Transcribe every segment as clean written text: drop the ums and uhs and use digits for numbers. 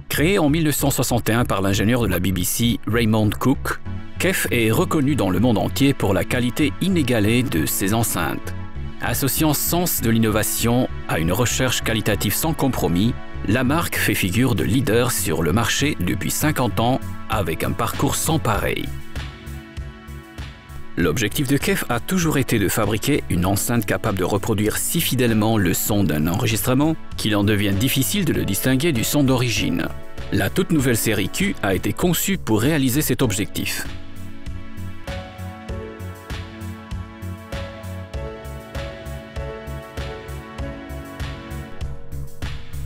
Créé en 1961 par l'ingénieur de la BBC Raymond Cook, KEF est reconnu dans le monde entier pour la qualité inégalée de ses enceintes. Associant sens de l'innovation à une recherche qualitative sans compromis, la marque fait figure de leader sur le marché depuis 50 ans avec un parcours sans pareil. L'objectif de KEF a toujours été de fabriquer une enceinte capable de reproduire si fidèlement le son d'un enregistrement qu'il en devient difficile de le distinguer du son d'origine. La toute nouvelle série Q a été conçue pour réaliser cet objectif.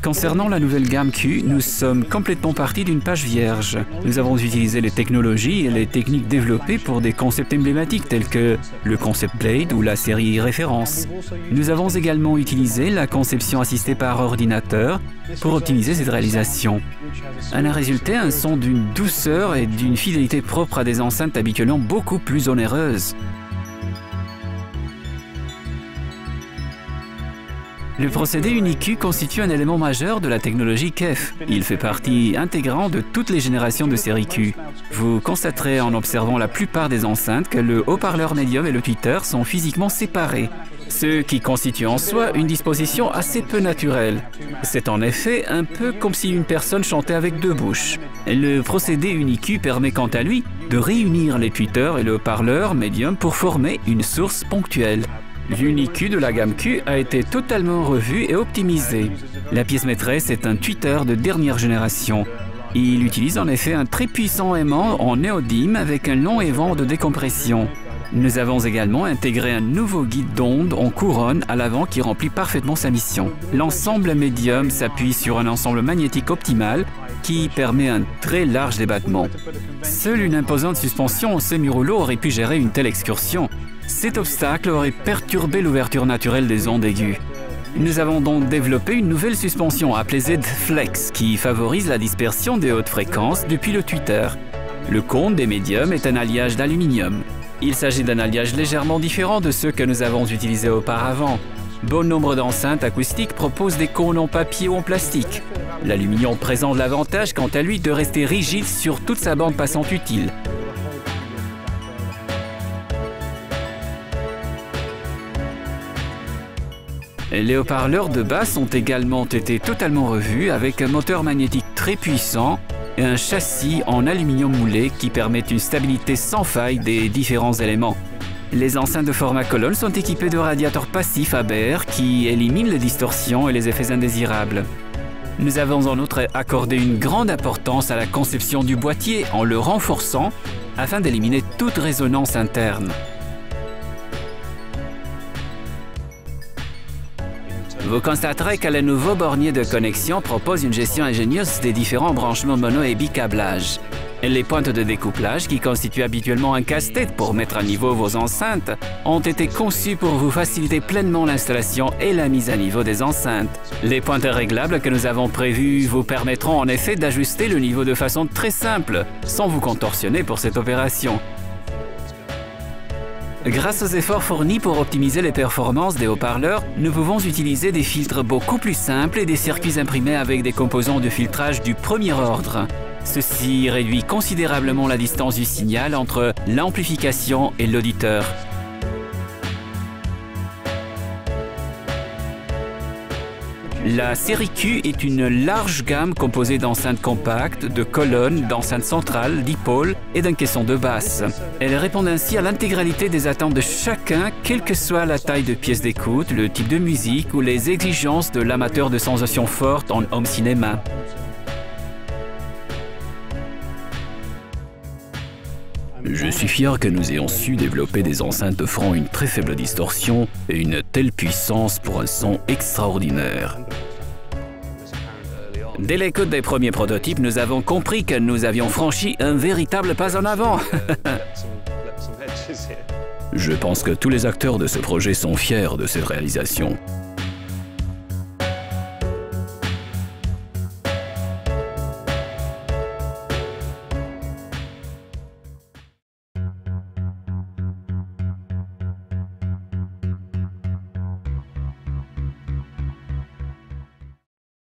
Concernant la nouvelle gamme Q, nous sommes complètement partis d'une page vierge. Nous avons utilisé les technologies et les techniques développées pour des concepts emblématiques tels que le concept Blade ou la série référence. Nous avons également utilisé la conception assistée par ordinateur pour optimiser cette réalisation. En a résulté un son d'une douceur et d'une fidélité propre à des enceintes habituellement beaucoup plus onéreuses. Le procédé UniQ constitue un élément majeur de la technologie KEF. Il fait partie intégrante de toutes les générations de série Q. Vous constaterez en observant la plupart des enceintes que le haut-parleur médium et le tweeter sont physiquement séparés, ce qui constitue en soi une disposition assez peu naturelle. C'est en effet un peu comme si une personne chantait avec deux bouches. Le procédé UniQ permet quant à lui de réunir les tweeters et le haut-parleur médium pour former une source ponctuelle. L'UniQ de la gamme Q a été totalement revu et optimisé. La pièce maîtresse est un tweeter de dernière génération. Il utilise en effet un très puissant aimant en néodyme avec un long évent de décompression. Nous avons également intégré un nouveau guide d'onde en couronne à l'avant qui remplit parfaitement sa mission. L'ensemble médium s'appuie sur un ensemble magnétique optimal qui permet un très large débattement. Seule une imposante suspension en semi-rouleau aurait pu gérer une telle excursion. Cet obstacle aurait perturbé l'ouverture naturelle des ondes aiguës. Nous avons donc développé une nouvelle suspension appelée Z-Flex qui favorise la dispersion des hautes fréquences depuis le tweeter. Le cône des médiums est un alliage d'aluminium. Il s'agit d'un alliage légèrement différent de ceux que nous avons utilisés auparavant. Bon nombre d'enceintes acoustiques proposent des cônes en papier ou en plastique. L'aluminium présente l'avantage quant à lui de rester rigide sur toute sa bande passante utile. Les haut-parleurs de basse ont également été totalement revus avec un moteur magnétique très puissant et un châssis en aluminium moulé qui permet une stabilité sans faille des différents éléments. Les enceintes de format colonne sont équipées de radiateurs passifs ABR qui éliminent les distorsions et les effets indésirables. Nous avons en outre accordé une grande importance à la conception du boîtier en le renforçant afin d'éliminer toute résonance interne. Vous constaterez que le nouveau bornier de connexion propose une gestion ingénieuse des différents branchements mono et bicablage. Les pointes de découplage, qui constituent habituellement un casse-tête pour mettre à niveau vos enceintes, ont été conçues pour vous faciliter pleinement l'installation et la mise à niveau des enceintes. Les pointes réglables que nous avons prévues vous permettront en effet d'ajuster le niveau de façon très simple, sans vous contorsionner pour cette opération. Grâce aux efforts fournis pour optimiser les performances des haut-parleurs, nous pouvons utiliser des filtres beaucoup plus simples et des circuits imprimés avec des composants de filtrage du premier ordre. Ceci réduit considérablement la distance du signal entre l'amplification et l'auditeur. La série Q est une large gamme composée d'enceintes compactes, de colonnes, d'enceintes centrales, dipôles et d'un caisson de basse. Elles répondent ainsi à l'intégralité des attentes de chacun, quelle que soit la taille de pièce d'écoute, le type de musique ou les exigences de l'amateur de sensations fortes en home cinéma. Je suis fier que nous ayons su développer des enceintes offrant une très faible distorsion et une telle puissance pour un son extraordinaire. Dès l'écoute des premiers prototypes, nous avons compris que nous avions franchi un véritable pas en avant. Je pense que tous les acteurs de ce projet sont fiers de cette réalisation.